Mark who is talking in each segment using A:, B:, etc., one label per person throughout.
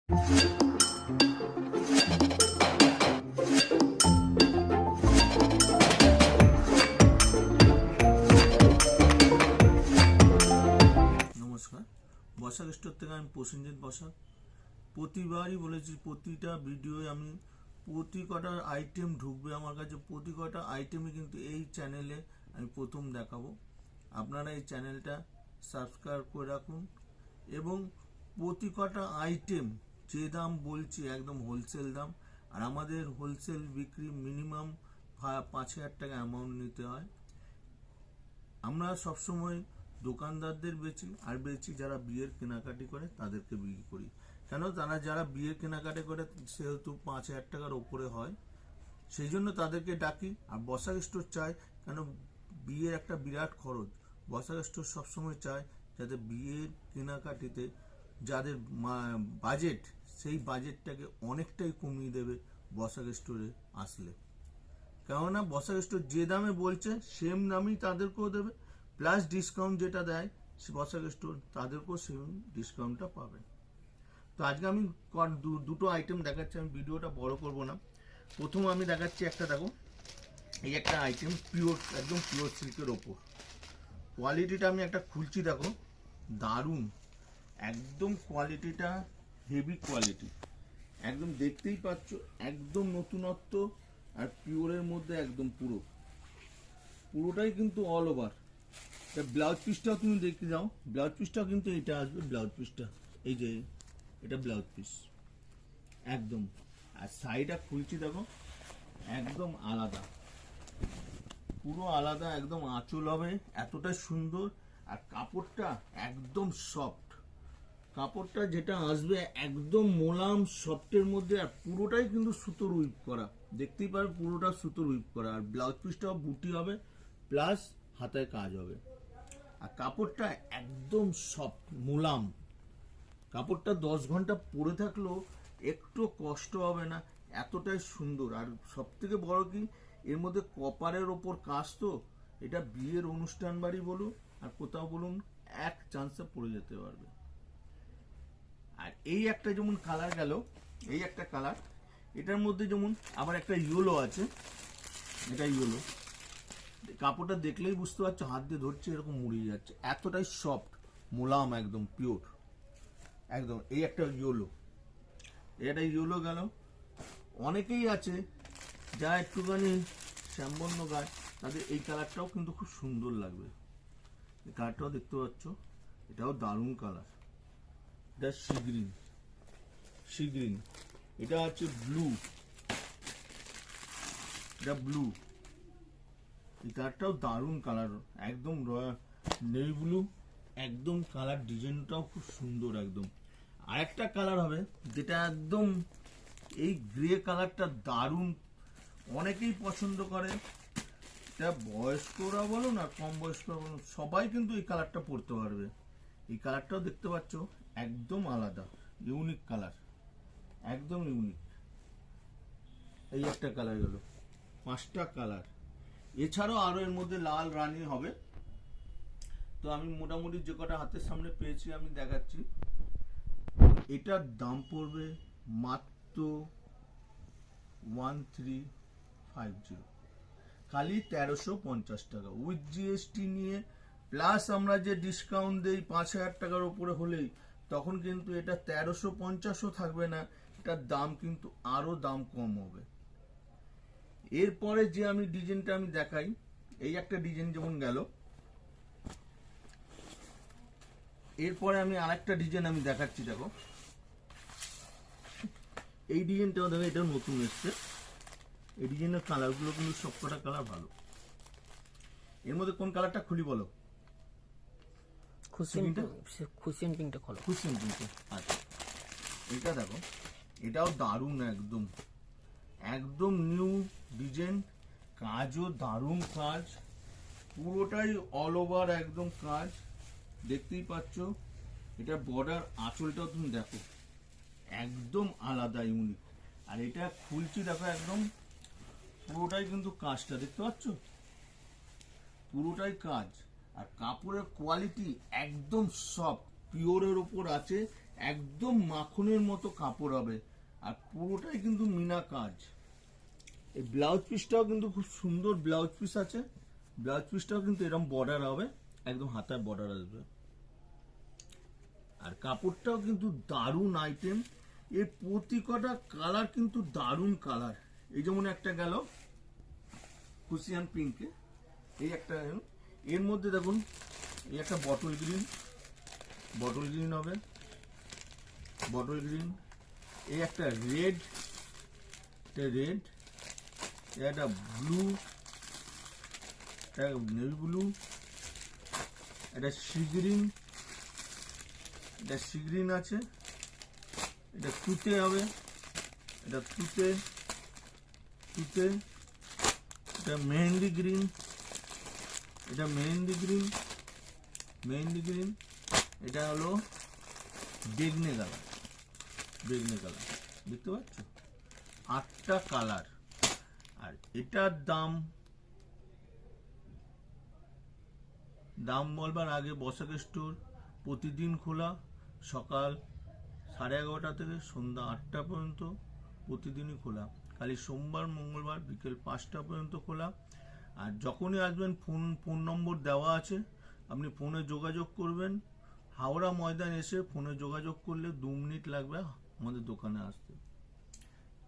A: Basak store থেকে আমি প্রসেনজিৎ বসাক। প্রতিবারই বলেছি, প্রতিটা ভিডিওয়ে আমি প্রতি কটা আইটেম ঢুকবে আমার কাছে, প্রতি কটা আইটেমই কিন্তু এই চ্যানেলে আমি প্রথম দেখাবো। আপনারা এই চ্যানেলটা সাবস্ক্রাইব করে রাখুন এবং প্রতি কটা আইটেম যে দাম বলছি একদম হোলসেল দাম। আর আমাদের হোলসেল বিক্রি মিনিমাম 5,000 টাকা অ্যামাউন্ট নিতে হয়। আমরা সবসময় দোকানদারদের বেচি যারা বিয়ের কেনাকাটি করে তাদেরকে বিক্রি করি। কেন, যারা বিয়ের কেনাকাটি করে সেহেতু 5,000 টাকার ওপরে হয়, সেই জন্য তাদেরকে ডাকি। আর বসাক স্টোর চায়, কেন বিয়ের একটা বিরাট খরচ। বসাক স্টোর সবসময় চায় যাতে বিয়ের কেনাকাটিতে যাদের বাজেট, সেই বাজেটটাকে অনেকটাই কমিয়ে দেবে বসাক স্টোরে আসলে। কেননা বসাক স্টোর যে দামে বলছে সেম দামই তাদেরকেও দেবে, প্লাস ডিসকাউন্ট যেটা দেয় বসাক স্টোর তাদেরকেও সেম ডিসকাউন্টটা পাবে। তো আজকে আমি দুটো আইটেম দেখাচ্ছি, আমি ভিডিওটা বড় করব না। প্রথম আমি দেখাচ্ছি একটা, দেখো এই একটা আইটেম পিওর, একদম পিওর সিল্কের ওপর। কোয়ালিটিটা আমি একটা খুলছি, দেখো দারুণ, একদম কোয়ালিটিটা হেভি কোয়ালিটি, একদম দেখতেই পাচ্ছ, একদম নতুনত্ব আর পিওরের মধ্যে একদম পুরোটাই কিন্তু অল ওভার। ব্লাউজ পিসটাও তুমি দেখতে যাও, ব্লাউজ পিসটাও কিন্তু এটা আসবে, ব্লাউজ পিসটা এই যে এটা ব্লাউজ পিস একদম। আর সাইডটা খুলছি, দেখো একদম আলাদা, পুরো আলাদা, একদম আঁচল হবে এতটাই সুন্দর। আর কাপড়টা একদম সফট, কাপড়টা যেটা আসবে একদম মোলাম সফটের মধ্যে। আর পুরোটাই কিন্তু সুতোর উইপ করা, দেখতেই পারো পুরোটা সুতোর উইপ করা। আর ব্লাউজ পিসটাও বুটি হবে, প্লাস হাতায় কাজ হবে। আর কাপড়টা একদম সফট মোলাম, কাপড়টা 10 ঘন্টা পরে থাকলেও একটু কষ্ট হবে না, এতটাই সুন্দর। আর সব থেকে বড় কি, এর মধ্যে কপারের ওপর কাজ, তো এটা বিয়ের অনুষ্ঠান বাড়ি বলুন আর কোথাও বলুন এক চান্সে পরে যেতে পারবে। আর এই একটা যেমন কালার গেল, এই একটা কালার, এটার মধ্যে যেমন আবার একটা ইয়েলো আছে, এটা ইয়েলো, কাপড়টা দেখলেই বুঝতে পারছো, হাত দিয়ে ধরছে এরকম মুড়িয়ে যাচ্ছে, এতটাই সফট মোলাম, একদম পিওর একদম। এই একটা ইয়েলো, এটা ইয়েলো গেল। অনেকেই আছে যারা একটুখানি শ্যামবর্ণ গাছ, তাদের এই কালারটাও কিন্তু খুব সুন্দর লাগবে। এই কালারটাও দেখতে পাচ্ছ, এটাও দারুণ কালার। এটা সি গ্রিন, এটা হচ্ছে ব্লু, এটা ব্লু, এই কালারটাও দারুণ কালার, একদম নেভি ব্লু একদম কালার, ডিজাইনটাও খুব সুন্দর একদম। আরেকটা কালার হবে যেটা একদম এই গ্রে কালারটা দারুণ, অনেকেই পছন্দ করে। এটা বয়স্করা বলুন আর কম বয়স্করা বলুন, সবাই কিন্তু এই কালারটা পরতে পারবে। এই কালারটাও দেখতে পাচ্ছ একদম আলাদা, ইউনিক কালার, একদম ইউনিক। এই একটা কালার গেল, 5টা কালার। এছাড়াও আরো এর মধ্যে লাল রানী হবে। তো আমি মোটামুটি যে কটা হাতের সামনে পেয়েছি আমি দেখাচ্ছি। এটার দাম পড়বে মাত্র 1350, খালি 1350 টাকা উইথ জিএসটি নিয়ে, প্লাস আমরা যে ডিসকাউন্ট দেই 5,000 টাকার উপরে হলেই, তখন কিন্তু এটা 1350ও থাকবে না, এটার দাম কিন্তু আরো দাম কম হবে। এরপরে যে আমি ডিজাইনটা আমি দেখাই, এই একটা ডিজাইন যেমন গেল, এরপরে আমি আরেকটা ডিজাইন আমি দেখাচ্ছি, দেখো এই ডিজাইনটাও দেখো, এটা নতুন এসছে। এই ডিজাইনের কালারগুলো কিন্তু সবকটা কালার ভালো। এর মধ্যে কোন কালারটা খুলি বলো?
B: খুশিয়ান পিঙ্কটা খোলো।
A: খুশিয়ান পিঙ্কটা, আচ্ছা এটা দেখো, এটাও দারুণ, একদম একদম নিউ ডিজাইন, কাজও দারুণ কাজ, পুরোটাই অল ওভার একদম কাজ, দেখতেই পাচ্ছ। এটা বর্ডার, আঁচলটাও তুমি দেখো একদম আলাদা ইউনিক। আর এটা খুলছি দেখো, একদম পুরোটাই কিন্তু কাজটা দেখতে পাচ্ছ, পুরোটাই কাজ। আর কাপড়ের কোয়ালিটি একদম সফট পিওরের উপর আছে, একদম মাখনের মতো কাপড় হবে, আর পুরোটাই কিন্তু মিনা কাজ। এই ব্লাউজ পিসটাও কিন্তু খুব সুন্দর ব্লাউজ পিস আছে, ব্লাউজ পিসটাও কিন্তু এরকম বর্ডার হবে, একদম হাতায় বর্ডার আসবে। আর কাপড়টাও কিন্তু দারুণ আইটেম, এর প্রতি কটা কালার কিন্তু দারুণ কালার। এই যেমন একটা গেল কুশিয়ান পিঙ্কে, এই একটা গেল, এর মধ্যে দেখুন এই একটা বটল গ্রিন হবে, বটল গ্রিন, এই একটা রেড, একটা ব্লু, নেভি ব্লু, একটা সি গ্রিন আছে, এটা তুতে হবে, এটা তুতে, এটা মেহেন্দি গ্রিন, এটা হলো বেগনে কালার, দেখতে পাচ্ছ? 8টা কালার। আর এটার দাম বলবার আগে বসাক স্টোর প্রতিদিন খোলা, সকাল 11:30 থেকে সন্ধ্যা 8টা পর্যন্ত প্রতিদিনই খোলা, খালি সোমবার মঙ্গলবার বিকেল 5টা পর্যন্ত খোলা। আর যখনই আসবেন ফোন নম্বর দেওয়া আছে, আপনি ফোনে যোগাযোগ করবেন। হাওড়া ময়দান এসে ফোনে যোগাযোগ করলে 2 মিনিট লাগবে আমাদের দোকানে আসতে।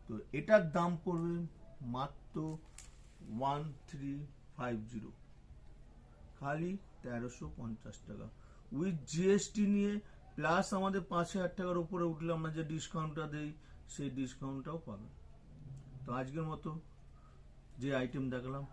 A: তো এটার দাম পড়বে মাত্র 1350, খালি 1350 টাকা উইথ জিএসটি নিয়ে, প্লাস আমাদের 5000 টাকার উপরে উঠলে আমরা যে ডিসকাউন্টটা দেই সেই ডিসকাউন্টটাও পাবেন। তো আজকের মতো যে আইটেম দেখালাম